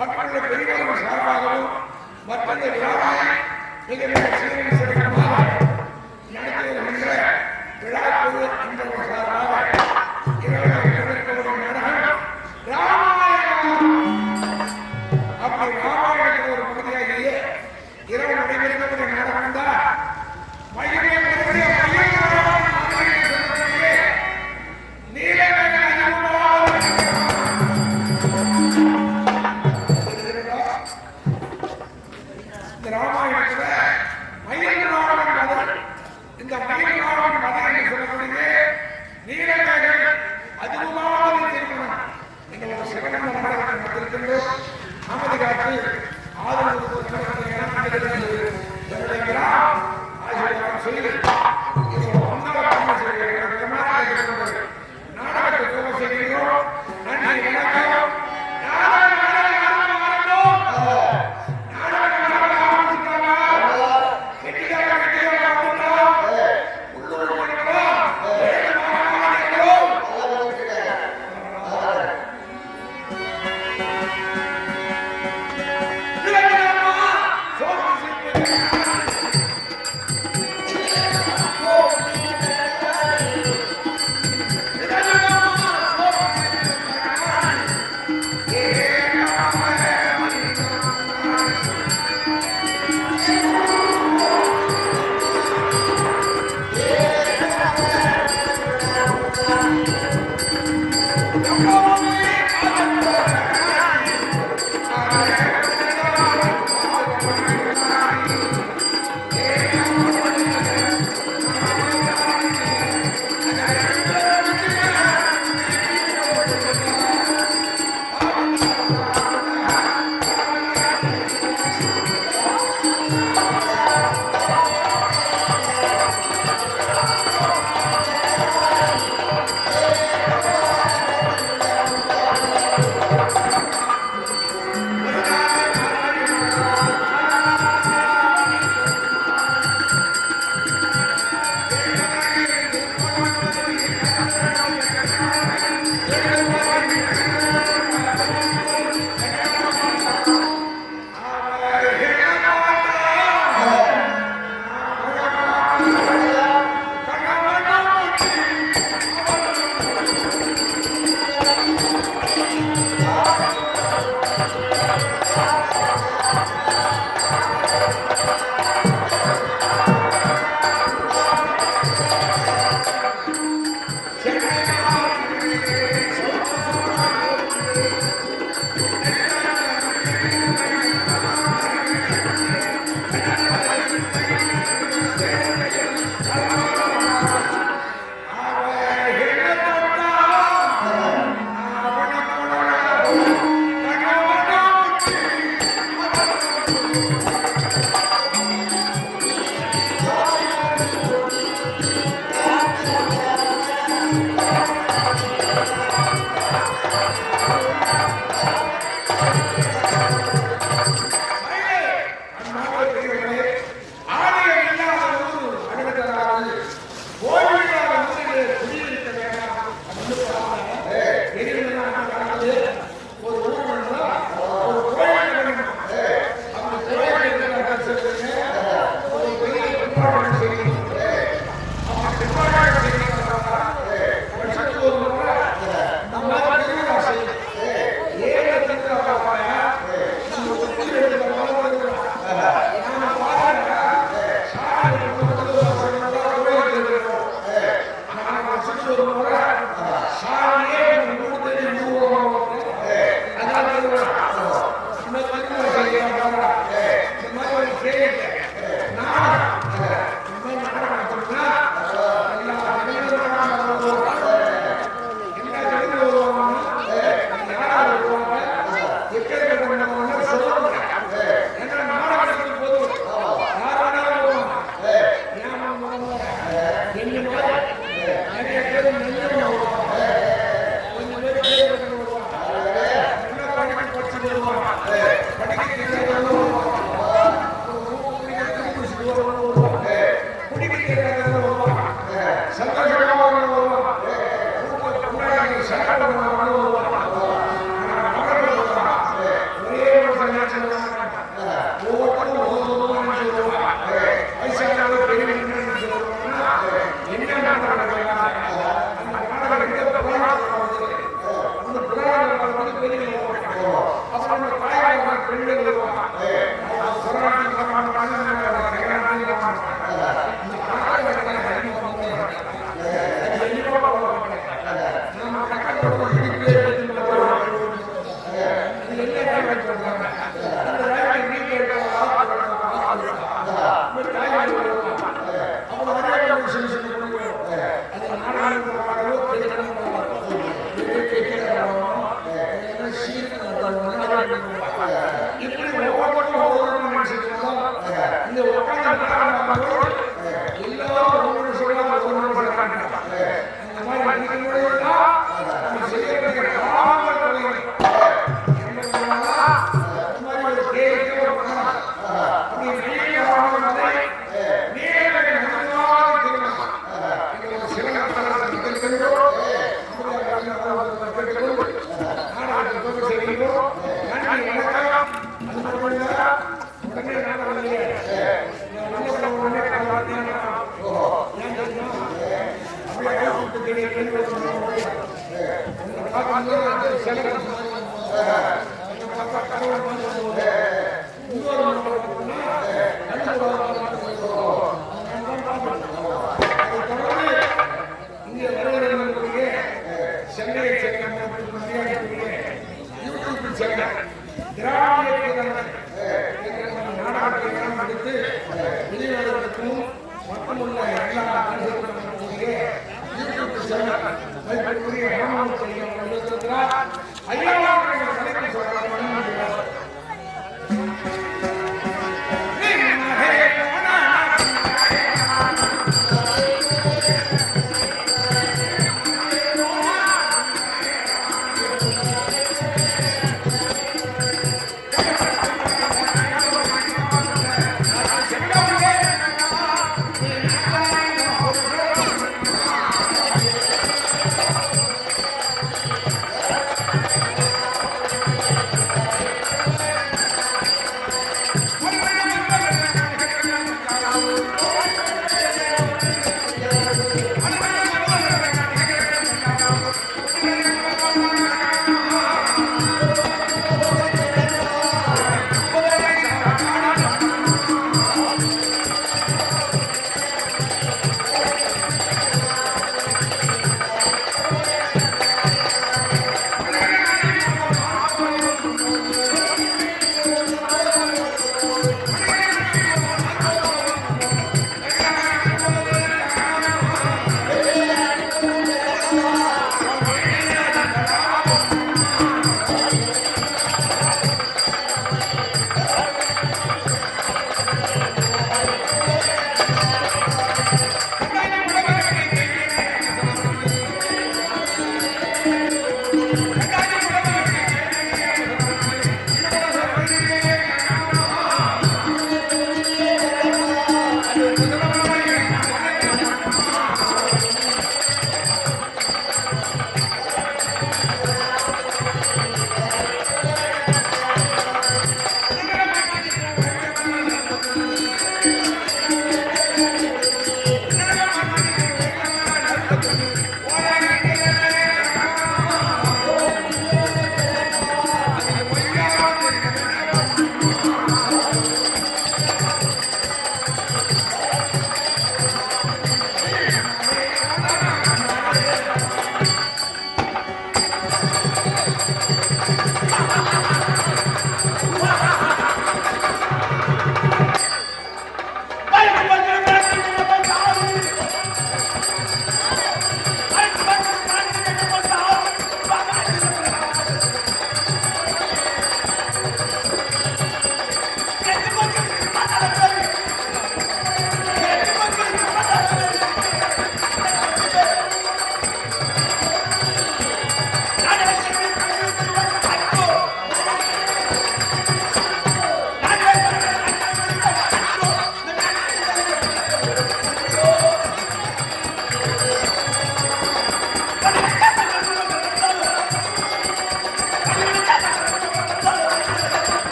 மக்களுடைய பெரியவர்கள் சார்பாகவும் மற்ற நடைபெறக்கூடிய நாடகம் தான் இந்த ராமாயணத்துல மயில்வாகன் கதை. இந்த மயில்வாகன் கதை என்று சொல்லக்கூடிய நீலமேகன் அதிகமாக திருமணம் என்ற ஒரு சிறந்த நாடகத்தை நடத்திருக்கின்றோம். அமைதி காத்து ஆதரவு சொல்லி நாடகத்தை செய்கிறோம். நன்றி, வணக்கம்.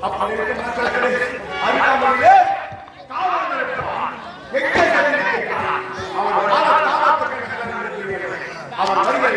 அப்படி இருக்க மக்களே அறியாமலே காவல் நிறுத்தம் எங்கே அவன் வருகை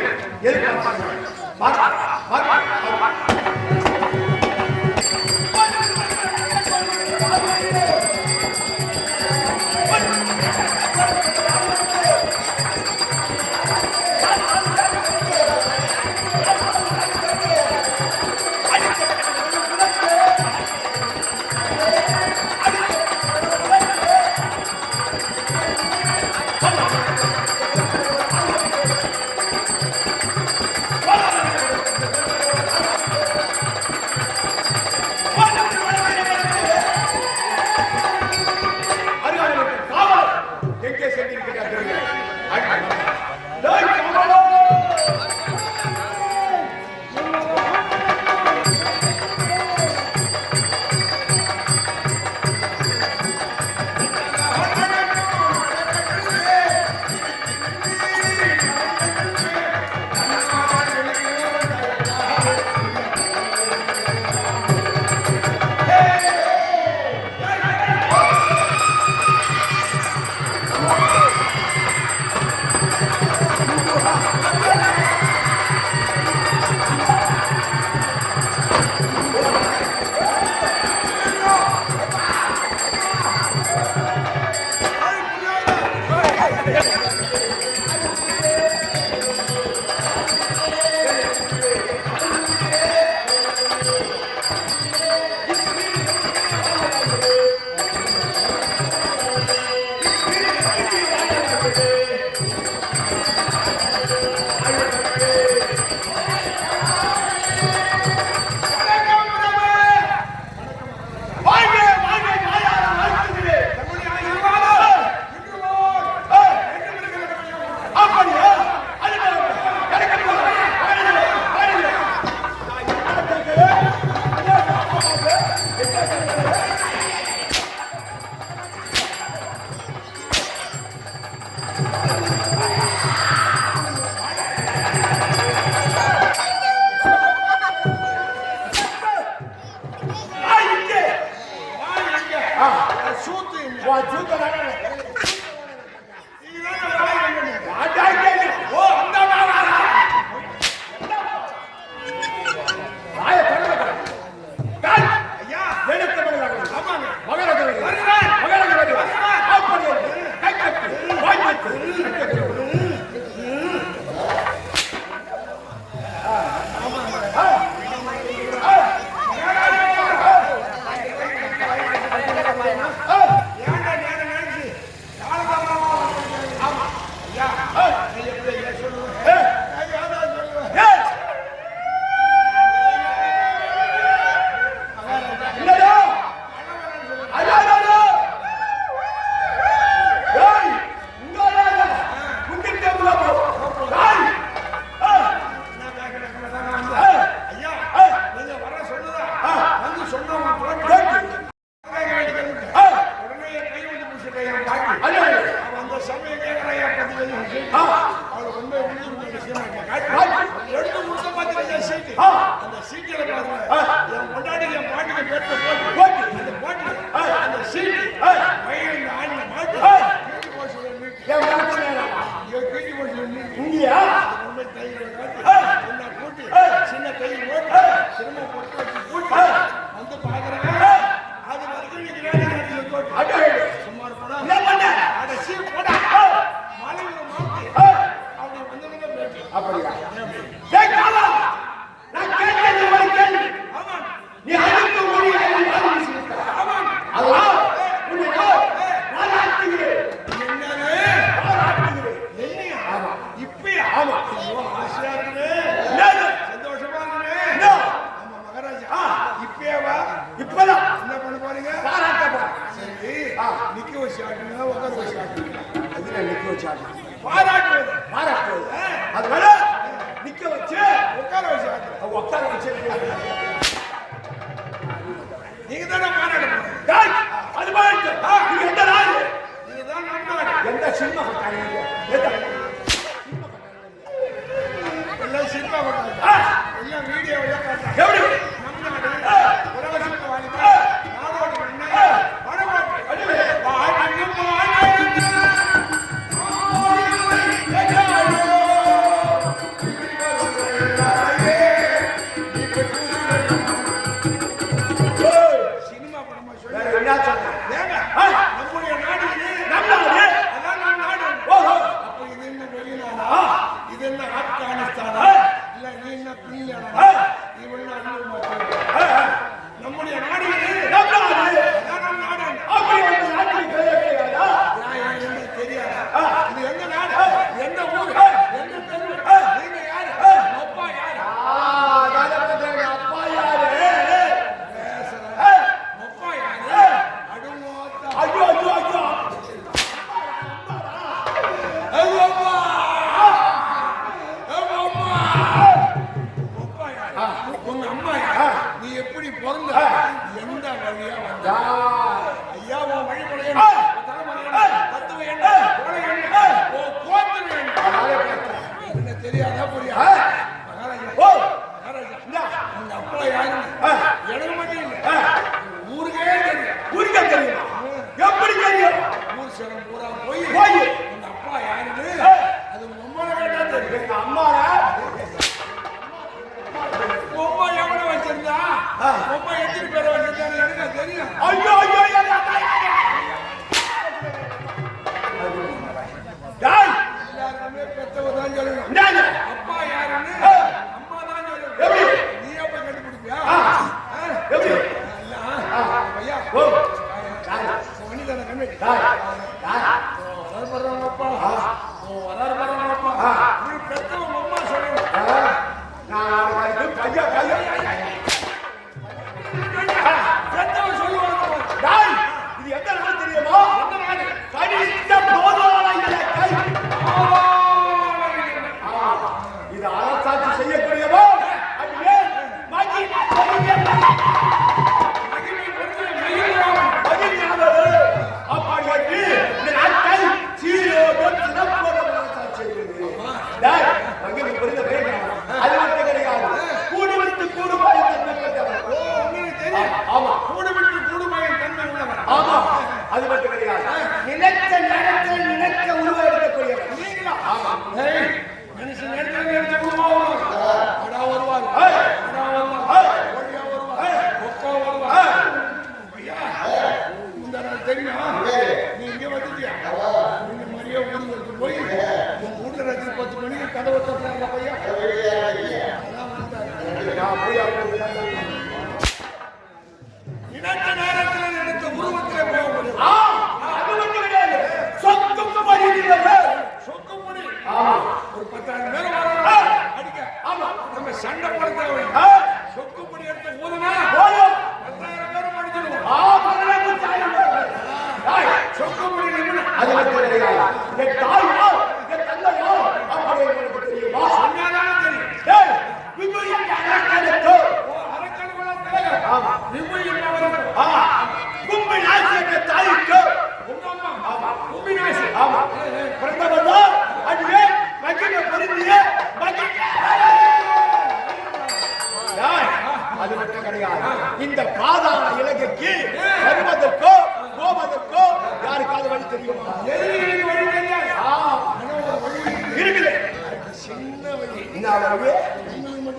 Oh, இது எந்த நாடு? எந்த ஊரு? எந்த தெரு? நீங்க யாரு? அப்பா யாரு? அப்பா யாரு? அப்பா யாரு? அடுமோத்தா. ஐயோ ஐயோ ஐயோ அப்பா யாரு? உங்க அம்மா யாரு? நீ எப்படி பிறந்த? எந்த வழியா வந்த? ஐயா உன் வழிமுறை என்ன? தத்துவம் என்ன? கொலை என்ன? கோத்திரம் என்ன? என்ன தெரியாதா புரியாதா? உங்க அப்பா யாருன்னு எனக்கு மட்டும் இல்லை, ஊருக்கே தெரியும். ஊருக்கே தெரியுமா? எப்படி தெரியும்? ஊர் சிலம் பூரா போய் போய் உங்க அப்பா யாருன்னு அது உங்க அம்மாவை கேட்டா தெரியும். எங்க அம்மா பொம்மை எவனை வச்சிருந்தா பொம்மை எத்தனை பேரை வச்சிருந்தாங்க எனக்கு தெரியும். ஐயோ ஐயோ எல்லாருமே பெத்தவ தான் சொல்லணும். அப்பா யாருன்னு அம்மா தான் சொல்லணும். நீ எப்ப கண்டுபிடிப்பியா? ஐயா மனிதன கம்மி வரப்பா வரப்பா நீ பெத்தவங்க அம்மா சொல்லணும். பெத்தவன் சொல்லுவாங்க. இது எந்த நாள் தெரியுமா? கடித்த போதான இலக்கை. இது அரசாட்சி செய்யக்கூடியவோ அதுவே அப்படி இந்த நாட்டை சீரோடு சிறப்போடு அரசாட்சி செய்கிறது. மகிழ்ச்சி புரிந்த பேர் அது மட்டும் கிடையாது. கூடு விட்டு கூடுமாய் தன்மை பெற்றவர். உங்களுக்கு தெரியும். ஆமா கூடு விட்டு கூடுமாய் தன்மை உள்ளவர். ஆமா அது மட்டும் கிடையாது. நினைத்த நேரத்தில் நினைக்க உருவம் எடுக்கக்கூடியவர் நீங்களா? ஆமா மனுஷன் நினைச்ச உருவா வருவார். அடா வருவார். அடா வருவார். ஒடியா வருவார். ஒக்கா வருவார். ஐயா இந்த நாள் தெரியுமா? நீ இங்கே வந்துட்டியா? நீங்க மரியா ஊருக்கு போய் உங்க வீட்டுல ராத்திரி 10 மணிக்கு கதவை தட்டுறாங்க பையா. அதான் வந்தாரு. நான் போய் நினைத்த நேரத்தில் நினைத்த உருவத்திலே போக முடியும். அது மட்டும் கிடையாது. சொத்துக்கு மரியாதை சொக்க முடி. ஆமா ஒரு 10,000 பேர் வராங்க அடிக்க. ஆமா நம்ம சண்டை போட தேவையில்லை. சொக்கு முடி எடுத்து ஊதுனா போயும் 10,000 பேர் முடிஞ்சிடுவோம். சொக்கு முடி நிமிடம் அது மட்டும் கிடையாது. என் தாயோ என் தந்தையோ அப்படி எனக்கு தெரியுமா? சொன்னாதானே தெரியும். டேய் விபூதி அரக்கனுக்கு அரக்கனுக்குள்ள தலைவர். ஆமா விபூதி என்ன வரும்? கும்பி நாசிய தாய்க்கு உங்க அம்மா. ஆமா கும்பி நாசி. ஆமா பிரதமரோ அதுவே மகிமை பொருந்திய அது மட்டும் கிடையாது. இந்த பாதாள இலகைக்கு வருவதற்கோ போவதற்கோ யாருக்காவது வழி தெரியுமா? எதிரிகளுக்கு வழி தெரியாது. இருக்குது சின்ன வழி. என்ன வழி?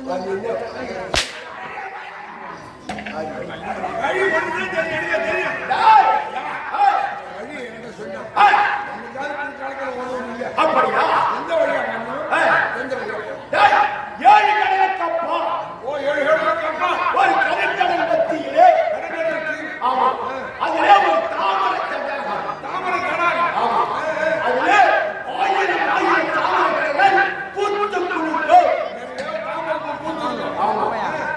வழி ஒன்று தெரியும். தெரியும். டேய், வழி என்ன சொன்னா? அந்த காலத்துல ஓடுவோம் இல்லையா? அப்படியா? எந்த வழியா வரணும்? எந்த வழியா? டேய், 7 கடலுக்கப்பா ஓ 7 கடலுக்கப்பா ஒரு கடற்கடல் மத்தியிலே கடற்கடல் தீவு. ஆமா அதிலே ஒரு தாமரை தடாகம். தாமரை தடாகம். ஆமா அதிலே 1000 தாமரைகள் பூத்து குலுங்கும். தாமரை பூத்து. ஆமா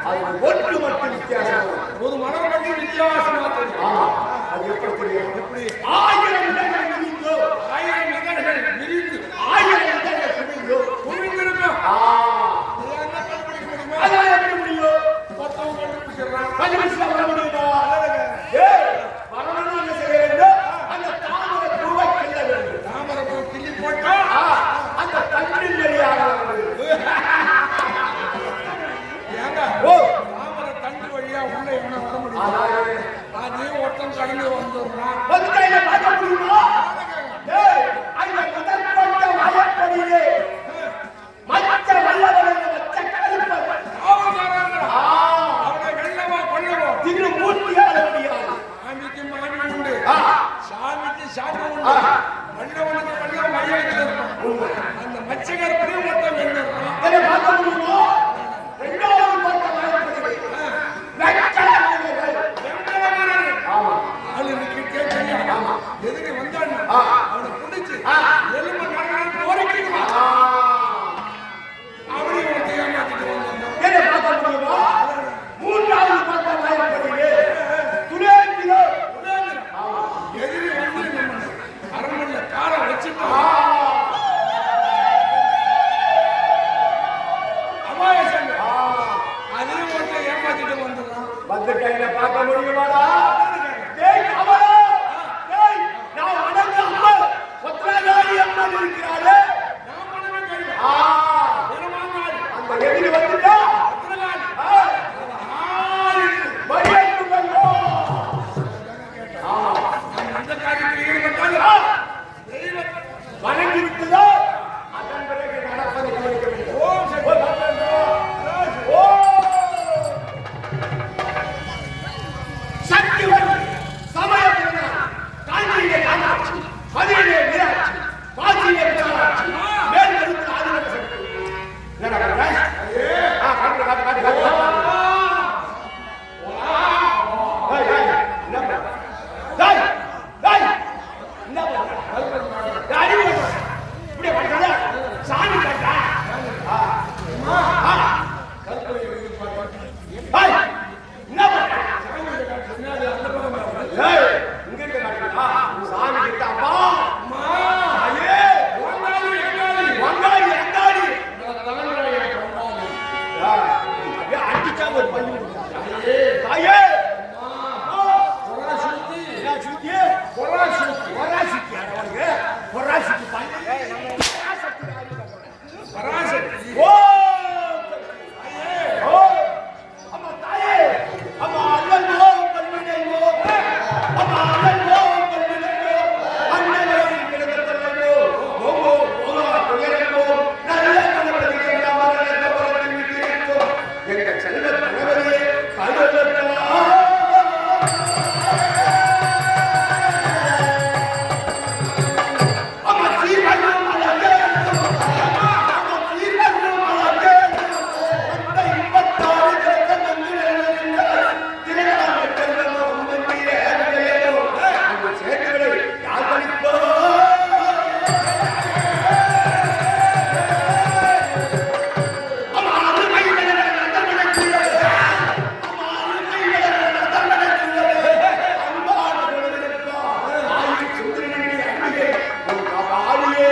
அது ஒன்று மட்டும் வித்தியாசம். ஒரு மரம் மட்டும் வித்தியாசமா தெரியும். ஆமா அது எப்படி தெரியும்? எப்படி? 1000 இடங்கள் விரிந்து 1000 இதழ்கள் விரிந்து 1000 எதிராளி இருக்கிறாரு. நான் பண்ணவே தெரியும். ஆ, தினமாங்காடு. அந்த எதிரி வந்துட்டா அத்தனகாடு. மரியாதைக்குள்ளோ. நான் எந்த காரியத்தில் ஈடுபட்டாலும் தெய்வத்தை வணங்கி விட்டுதோ அதன் பிறகு நடப்பதை கவனிக்க வேண்டும். ஓம் சக்தி. ஓ சக்தி வந்து சமயத்தினா காஞ்சியிலே காமாட்சி, மதுரையிலே மீனாட்சி, காசியிலே விசாலாட்சி, மேல் மருத்தில் ஆதினக சக்தி. என்ன பண்ற? காட்டு காட்டு காட்டு காட்டு. டேய் டேய் என்ன பண்ற? டேய் டேய் என்ன பண்ற? டேய் இப்படி பண்றல சாமி கட்டா. டேய் என்ன பண்ற? ஏய் இங்க இருக்க காட்டுடா. சாமி கிட்ட அப்பா அம்மா. ஐயே வங்காளி எங்காளி. வங்காளி அங்காளி. தலைமுறையை கொண்டாடி. அப்படியே அடிச்சா ஒரு பள்ளி. தாயே பொறாசுத்தி. என்ன சுத்தி? பொறாசுத்தி. வராசிக்கு அவனுக்கு வராசிக்கு பள்ளி. பராசக்தி. ஓ ஓ அம்மா தாயே அம்மா அல்லோ பள்ளினோ அம்மா அல்லோ பள்ளினோ அண்ணனை கிடக்கத்தல்லோ ஓ ஓ துயரமோ நல்ல கணவனுக்கு அமரன வரத்தில் விட்டிருக்கோ எங்க செல்வ கணவரே கடலட்டா. அம்மா சீவனோ மலரே அம்மா சீவனோ மலரே அந்த இன்பத்தாறு கிடக்கத்தந்திரனே திரளான கண்ணனோ உம்மீரே அருளையோ அந்த சேட்டுகளை யார் பலிப்போ. அம்மா அருமை விளங்க நந்தவனக்குள்ளே அம்மா அருமை விளங்க நந்தவனக்குள்ளே அன்பான குணவிருப்பா ஆயு சுந்தரனே அன்பிலே உன் காபாலியே.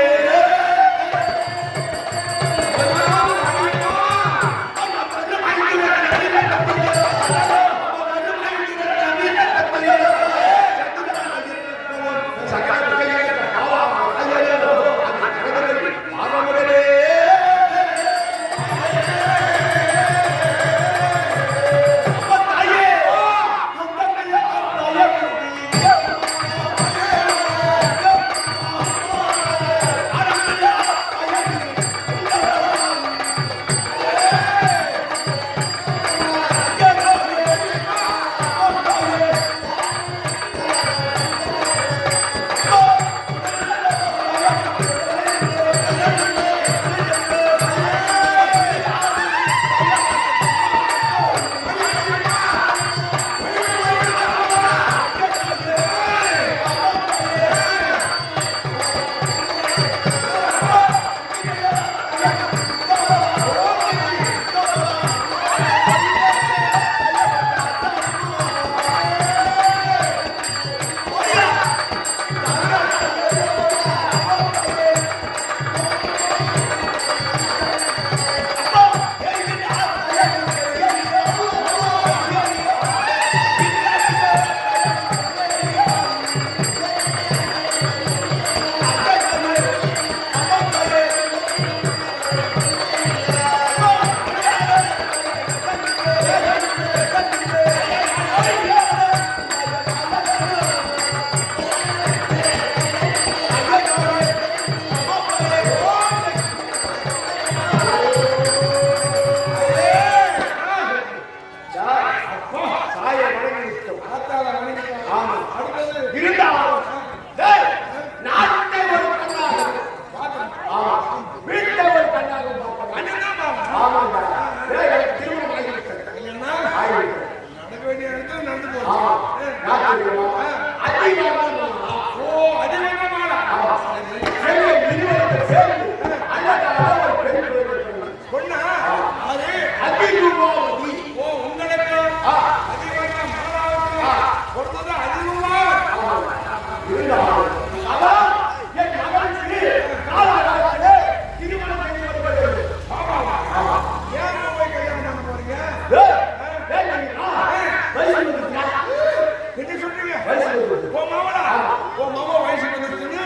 ஓ மாமா வயசுக்கு வந்துருச்சுன்னு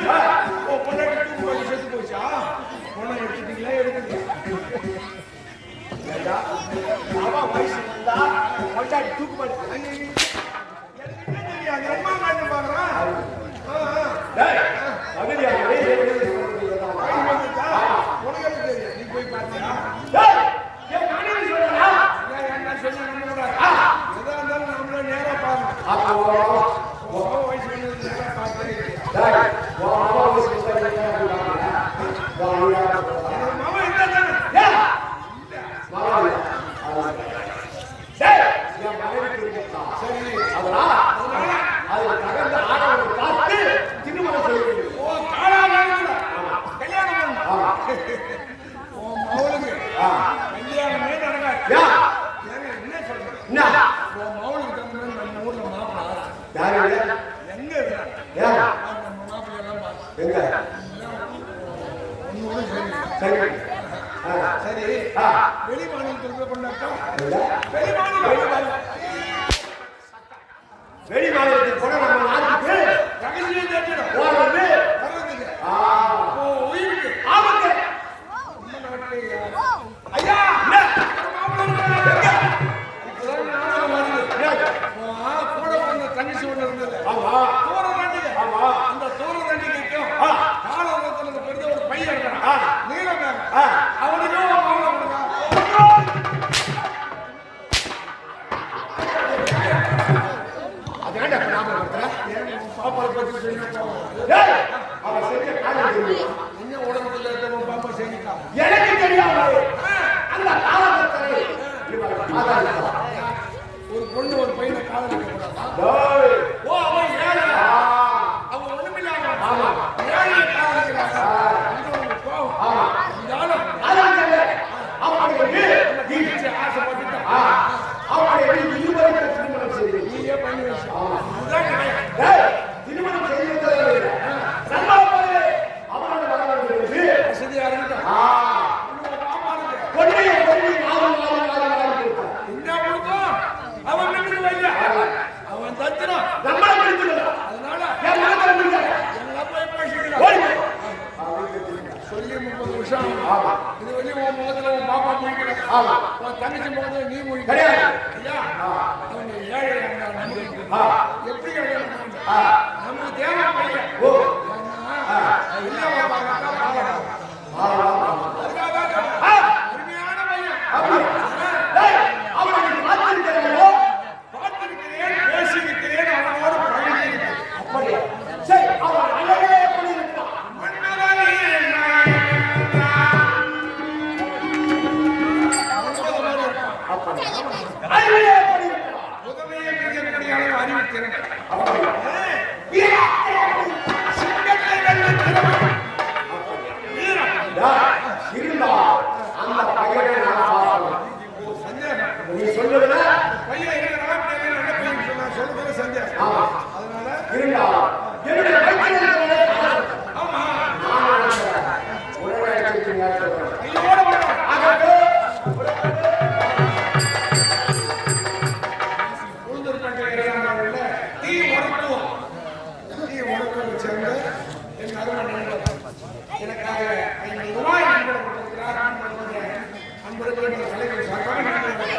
ஓ பொண்டாட்டி தூக்கு வச்சு செத்து மாமா இருந்தா தானே ஏன் மாமா இல்ல டேய் என் மனைவி தெரியுமா சரி அதனால அதனால அது தகுந்த ஆடவரை பார்த்து திருமணம் செய்ய வேண்டும். ஓ காலாகாலத்துல கல்யாணம் பண்ணணும் ஆமா. உன் மகளுக்கு கல்யாணமே நடக்காது யா ஏங்க, என்ன சொல்றேன் என்ன உன் மகளுக்கு தகுந்த மாதிரி நம்ம ஊர்ல மாப்பிள்ளை யாரு எங்க இருக்காங்க ஏன் நம்ம மாப்பிள்ளையெல்லாம் பார்த்து எங்க ஒண்ணு சரி சரி ஆ வெளி மாநிலத்திற்கு கொண்டாட்டா இல்ல வெளி மாநிலம் வெளி மாநிலத்துக்கு போன நம்ம நாட்டுக்கு ரகசியம் தேடிடும் போறது வர்றதுக்கு ஆ ஓ உயிருக்கு ஆபத்து நம்ம நாட்டுல ஐயா என்ன மாப்பிள்ளை இருக்காங்க. இப்பதான் ஞாபகம் வருது. கூட பிறந்த தங்கச்சி ஒண்ணு இருந்தது ஆமா தூர தண்டிகை ஆமா அந்த தூர தண்டிகைக்கும் ஆ. காலத்துல பிறந்த ஒரு பையன் இருக்கான் நீலமேக ஆ. அவனுக்கும் மாப்பிள்ளை கொடுங்க அது ஏன்டா இப்ப ஞாபகம் படுத்துற? பாப்பாவை பத்தி சொல்லிட்டு டேய், அவன் செஞ்ச காரியம் தெரியுமா? என்ன உடம்புல இருக்க பாப்பா செஞ்சுட்டான் எனக்கு தெரியாது அந்த காலகட்டத்தில் இவன் ஆதாரித்தான். ஒரு பொண்ணு ஒரு பையனை காதலிக்க கூடாதா டேய், ஓ அவன் ஏழை ஆ, அவன் ஒண்ணுமில்லாம ஆமா. ஏழை காதலிக்கிறாங்க கோவம் ஆமா. இருந்தாலும் காதலிச்சது. அப்படி நீ தீவிச்சு ஆசைப்பட்டுட்டான் ஆ, அப்படி நீ இருவருக்கு திருமணம் செய்தீர்கள். நீயே பண்ணி வச்சு ஆமா. அதுதான் நியாயம். டேய், திருமணம் செய்ததே இல்லை. சம்பாவனை அவனோட வரவேற்பு. வசதியா இருக்கட்டும் ஆ, இன்னும் பாப்பா இருக்கு பொன்னியை பொன்னி மாறி கொடுத்தான். என்ன கொடுத்தோம் அவன் நம்பிக்கை வைக்க அவன் தத்துறான் நம்மளை பிடிச்சிருக்கான். அதனால என் மகனை பிடிச்சாங்க. எல்லாம் போய் ஓடி பேசிக்கிறான் போ. சொல்லி 30 வருஷம் ஆகுது. ஆமா. இது வெளியே உன் முகத்துல உன் பாப்பா முடிக்கல ஆமா. உன் தங்கச்சி முகத்துல நீ முடிக்கல கிடையாது. ஐயா அவங்க ஏழை நம்பிக்கை ஆ. எப்படி கிடையாது ஆ. நமக்கு தேவை பையன் ஓ. இல்ல ஆ, அருமையான பையன் அப்படி. டேய், அவனை நீ பார்த்திருக்கிறாயோ? பார்த்திருக்கிறேன் பேசியிருக்கிறேன் அவனோடு பழகியிருக்கிறேன் அப்படியா? சரி, அவன் அழகே எப்படி இருப்பான்? அப்படி. அழகே எப்படி இருப்பான்? உதவியை மிகக்கூடிய அளவு அறிவித்திறன் அப்படியா? சிங்கத்தை வெல்லும் திறமை வீரம் டேய், இருந்தா அந்த பையனை நான் பார்க்கணும். சந்தேகம் நீ சொல்லுதுல பையன் இருக்கிறான் நல்ல பையன் சொன்னா சொல்றது சந்தேகம் ஆமா. அதனால இருந்தா என்னுடைய வயிற்றில் இருக்கிறவனை பார்க்கணும். ஆமா நான் நினைக்கிறேன். உடனே வச்சிருக்கீங்க சொல்றேன். கையோட வரணும் உளுந்தூர்பேட்டை இளைஞர்கள்ல தீ மருத்துவம் சேர்ந்த என் அருமை நண்பர் எனக்காக 5 ரூபாய் நண்பர் கொடுத்திருக்கிறார் அன்புடைய தலைவர் சார்பாக நன்றி.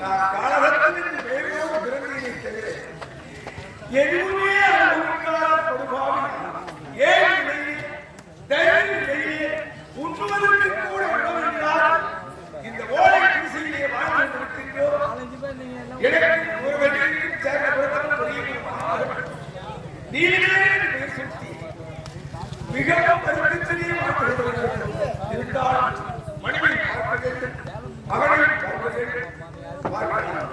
நான் காலகட்டத்திற்கு வேறோடு பிறந்ததை தவிர எதுவுமே அவர்களுக்கான கொடுப்பாமல் ஏன் நிலையிலே தயவு நிலையிலே உண்ணுவதற்கு கூட உணவில்லாமல் இந்த ஓலை குடிசையிலே வாழ்ந்து கொண்டிருக்கின்றோம். எனக்கு ஒரு வெற்றிக்கும் சேர்ந்த பிறந்தவன் நீலவேணி பெயர் சுற்றி மிகவும் வருத்தத்திலே வாழ்ந்து கொண்டிருக்கிறோம். இருந்தால் மனைவி பார்க்க வேண்டும், அவனை பார்க்க வேண்டும், பார்க்கலாம்.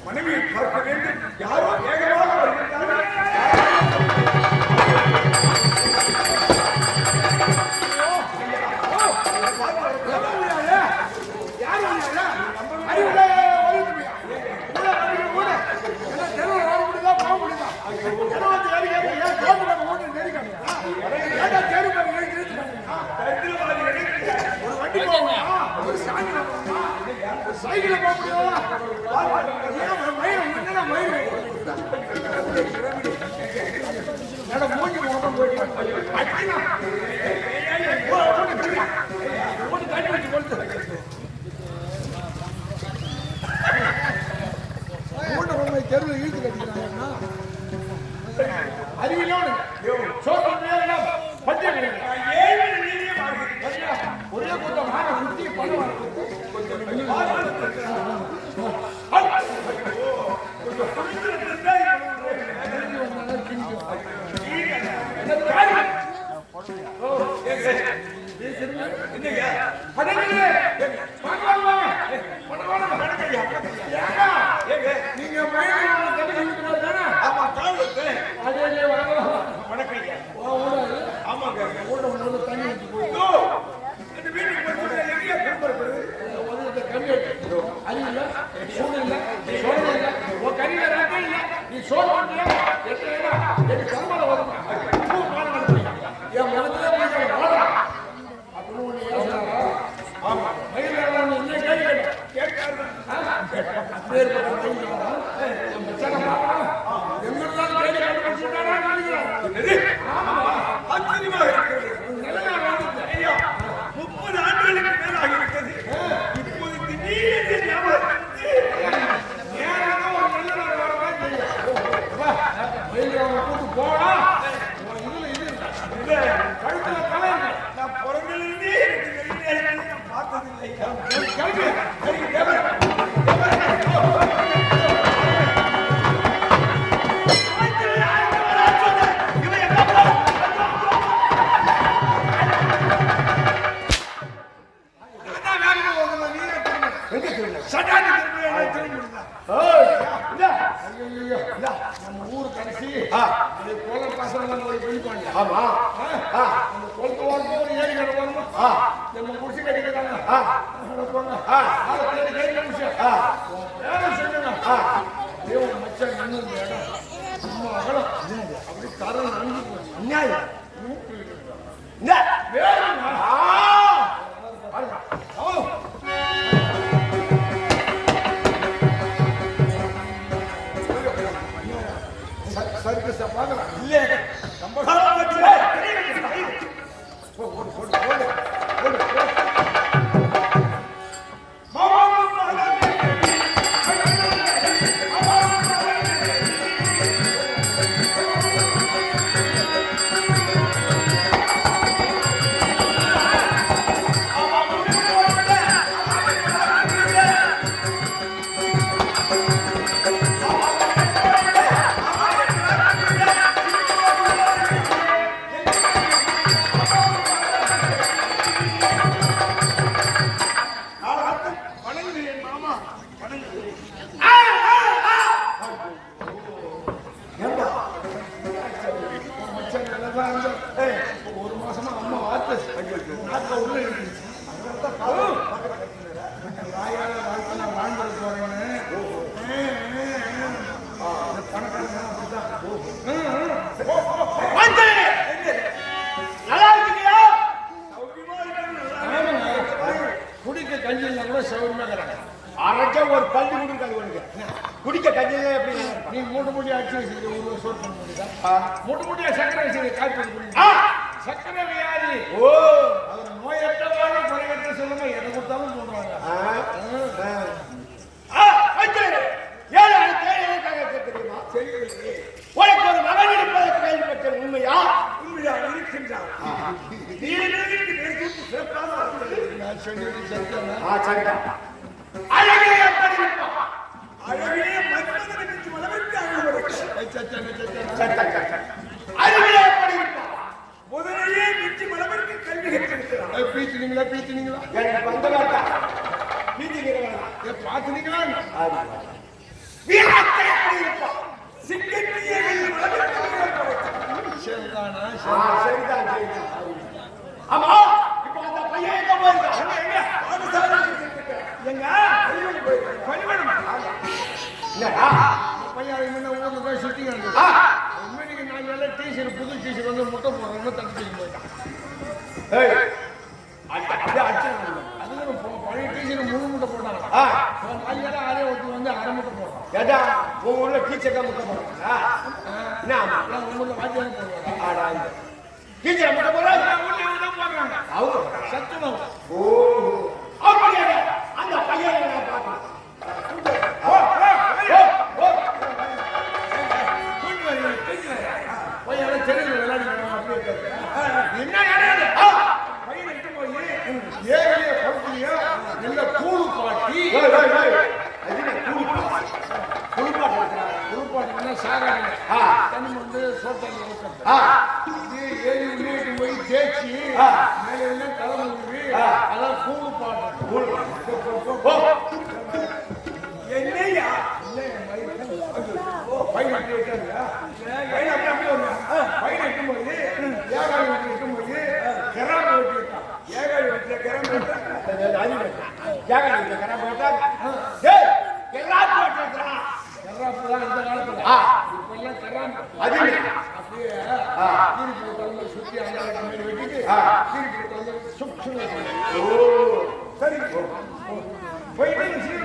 மனைவியை பார்க்க வேண்டும், யாரோ வேகமாக வருகிறார்கள். சைக்கிள போக முடியாதா? மூஞ்சி முகம் போயிட்டு தண்ணி வச்சு கொடுத்து தெருவில் இழுத்து கட்டிக்கிறாங்க. அறிவிலோடு ஒரே கூட்டம் குத்தி பண்ணுவாங்க. நீங்க ஆமாங்க தண்ணி வச்சு போயிட்டோ அந்த வீட்டுக்கு அறிவில்ல சூழ்நிலை சோழனில்லை உன் கறியில ராட்டே இல்லை நீ சோழ பண்ணல எனக்கு கருமலை வரும் என் மனத்துல அப்படின்னு ஒண்ணு யோசனை. ஆமா மயிலாளர் என்ன கேள்வி கேட்காரு கழுத்துல தலை நான் பிறந்திலிருந்தே பார்த்ததில்லை. சட்டானி திரும்ப ஐயோ நம்ம ஊர் கடைசி அது கோலம் பசங்க ஒரு வெளிப்பாங்க ஆமா அந்த கொளுத்து ஓரமா ஒரு ஏரி கடை வரணும் நம்ம குடிச்சு கட்டிக்கிறாங்க போங்க வேலை செய்யணும் தேவன் மச்சான் நின்று இடம் சும்மா அகலம் அப்படி தரம் நன்கு போச்சு அநியாயம் வேணுங்க சர்க்கஸ் பார்க்கலாம் இல்ல நம்ம ஒரு மாசமா அம்மா வார்த்தை நாக்க உள்ள இருந்துச்சு வாயால வாழ்க்கை வாழ்ந்துட்டு போறேன்னு பணக்காரங்க குடிக்க கஞ்சி இருந்தா கூட சௌரியமா இருக்கிறாங்க அரைச்சா ஒரு பள்ளி கொடுக்காது உனக்கு குடிக்க கஞ்சியில எப்படி நீ மூட்டை மூட்டை அடிச்சு வச்சுருக்க ஒரு சோறு பண்ண முடியுதா மூட்டை மூட்டையா சக்கரை வச்சிருக்க காய்ச்சி சக்கரை வியாதி அவர் நோயற்றவான குறைவற்ற சொல்லுங்க எதை கொடுத்தாலும் சொல்றாங்க தெரியுமா சரி உனக்கு ஒரு மகன் இருப்பதற்கு கேள்விப்பட்ட உண்மையா உண்மையா இருக்கின்றான் நான் சொல்லி அழகிலே எப்படி இருப்பான் அழகிலே மன்மதனை மிஞ்சும் அளவிற்கு அழகிலே எப்படி இருப்பான் முதலையே மிஞ்சும் அளவிற்கு கல்வி கற்றிருக்கிறான் பீத்தினீங்களா எனக்கு வந்த வார்த்தா பீத்திக்கிறவா பாத்துனீங்களா வீரத்தை எப்படி இருப்பான் சிங்கத்தையே வெல்லும் அளவிற்கு சரிதானா சரிதான் ஆமா இப்ப அந்த பையன் எங்க போயிருக்கான் எங்க பையன் ஊர்ல போய் சுத்தி உண்மைக்கு நான் நல்ல டீச்சர் புது டீச்சர் வந்து முட்டை போடுறோம்னு தட்டி போயிட்டான் அது பழைய டீச்சர் முழு முட்டை போட்டாங்க பையெல்லாம் அதே ஒருத்தர் வந்து அரை முட்டை போடுறான் உங்க ஊர்ல டீச்சர் முட்டை போடுறாங்க உங்க ஊர்ல வாத்தியாரம் போடுவாங்க டீச்சர் முட்டை போடுறாங்க போடுறாங்க அவங்க சத்துணவு அந்த பையனை நான் பார்க்கணும் தெரியல விளையாடி என்ன பையனை இட்டு போய் ஏரியா பகுதியா இல்ல கூழு பாட்டி குளிப்பாட்டுனா சாகாடுங்க தண்ணி வந்து சோத்தாங்க இது ஏரி உள்ளே போய் தேய்ச்சி மேலே தலைமுறை அதான் கூழு பாட்டு என்னையா பையன் எட்டும் போது ஏகாலி வீட்டு எட்டும் போது கிராம வெட்டி விட்டான் ஏகாலி வீட்டுல கிராம கர்ராப்புதான் இந்த காலத்துல இப்ப எல்லாம் கர்ராம் அப்படியே கீரி போட்டு சுத்தி அந்த மாதிரி வெட்டிட்டு கீரி போட்டு சுற்றுன்னு சரி போயிட்டு